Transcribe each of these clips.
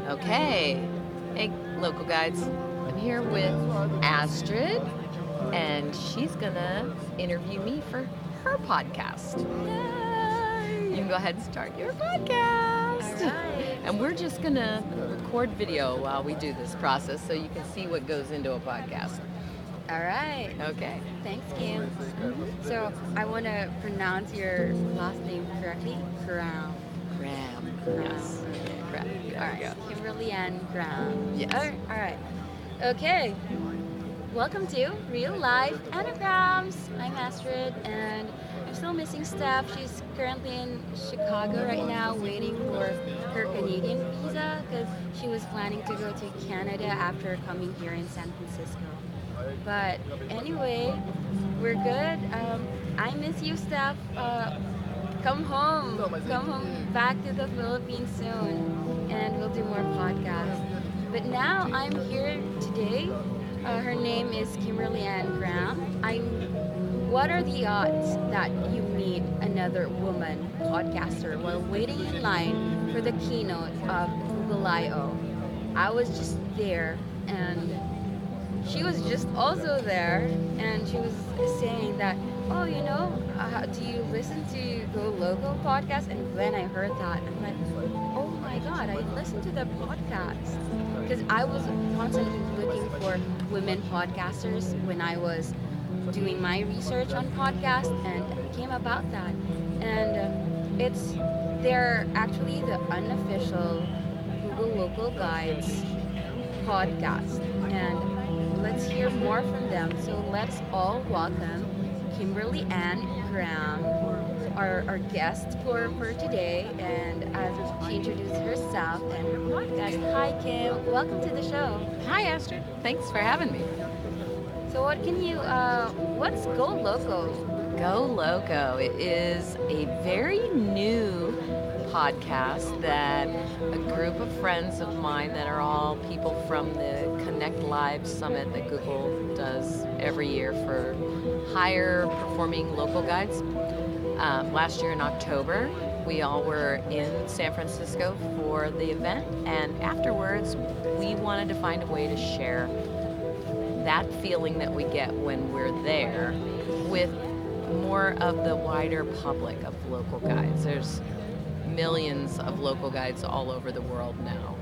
Okay. Hey, local guides. I'm here with Astrid, and she's gonna interview me for her podcast. Yay! You can go ahead and start your podcast. All right. And we're just gonna record video while we do this process so you can see what goes into a podcast. All right. Okay. Thanks, Kim. So I want to pronounce your last name correctly. Graham. Graham. Graham. Yes. Okay. Graham. There All we go. right. Kimberly Ann Graham. Yes. All right. Okay. Welcome to Real Life Anagrams. I'm Astrid, and I'm still missing Steph. She's currently in Chicago right now, waiting for her Canadian visa because she was planning to go to Canada after coming here in San Francisco. But anyway, we're good. I miss you, Steph. Come home. Come home back to the Philippines soon, and we'll do more podcasts. But now I'm here today. Her name is Kimberly Ann Graham. What are the odds that you meet another woman podcaster while waiting in line for the keynote of Google I/O? I was just there, and she was just also there, and she was saying that, oh, do you listen to Go Local podcast? And when I heard that, I'm like, oh my God, I listened to the podcast. Because I was constantly looking for women podcasters when I was doing my research on podcasts, and it came about that. And they're actually the unofficial Google Local Guides podcast. And let's hear more from them. So let's all welcome Kimberly Ann Graham, our guest for today, and as she introduces herself and her podcast. Hi, Kim. Welcome to the show. Hi, Astrid. Thanks for having me. So what's Go Loco? Go Loco. It is a very new podcast that a group of friends of mine that are all people from the Connect Live Summit that Google does every year for higher performing local guides. Last year in October, we all were in San Francisco for the event, and afterwards we wanted to find a way to share that feeling that we get when we're there with more of the wider public of local guides. There's millions of local guides all over the world now,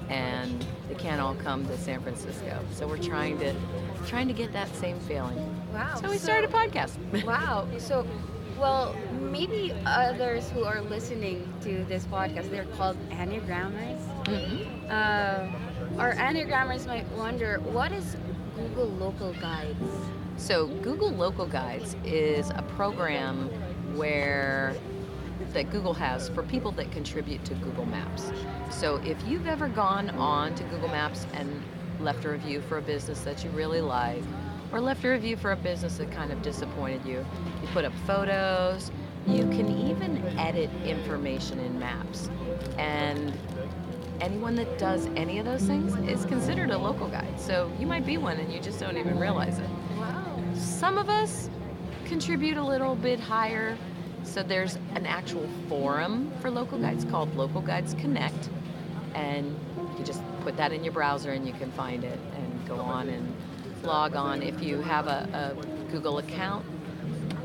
and they can't all come to San Francisco. So we're trying to get that same feeling. Wow. So we started a podcast. Wow. So, well, maybe others who are listening to this podcast, they're called anagrammers. Our anagrammers might wonder, what is Google Local Guides? So Google Local Guides is a program that Google has for people that contribute to Google Maps. So if you've ever gone on to Google Maps and left a review for a business that you really like, or left a review for a business that kind of disappointed you, you put up photos, you can even edit information in maps. And anyone that does any of those things is considered a local guide. So you might be one and you just don't even realize it. Wow. Some of us contribute a little bit higher. So there's an actual forum for local guides called Local Guides Connect, and you can just put that in your browser and you can find it and go on and log on. If you have a Google account,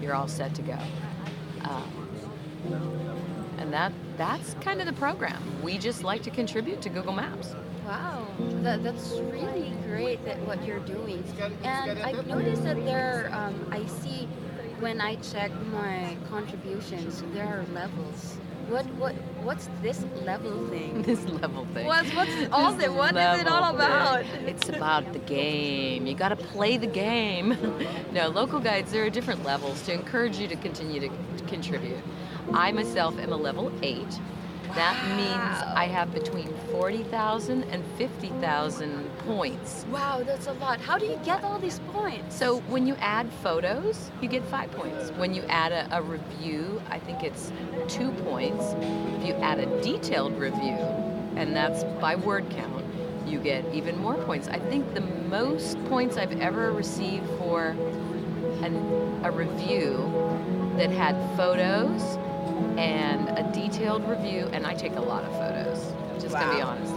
you're all set to go. And that's kind of the program. We just like to contribute to Google Maps. Wow, that's really great that what you're doing. And I've noticed that I see when I check my contributions, there are levels. What's this level thing? This level thing. What is it all about? It's about the game. You got to play the game. No, local guides, there are different levels to encourage you to continue to contribute. I myself am a level 8. That means I have between 40,000 and 50,000 points. Wow, that's a lot. How do you get all these points? So when you add photos, you get 5 points. When you add a review, I think it's 2 points. If you add a detailed review, and that's by word count, you get even more points. I think the most points I've ever received for a review that had photos and a detailed review, and I take a lot of photos, just to be honest.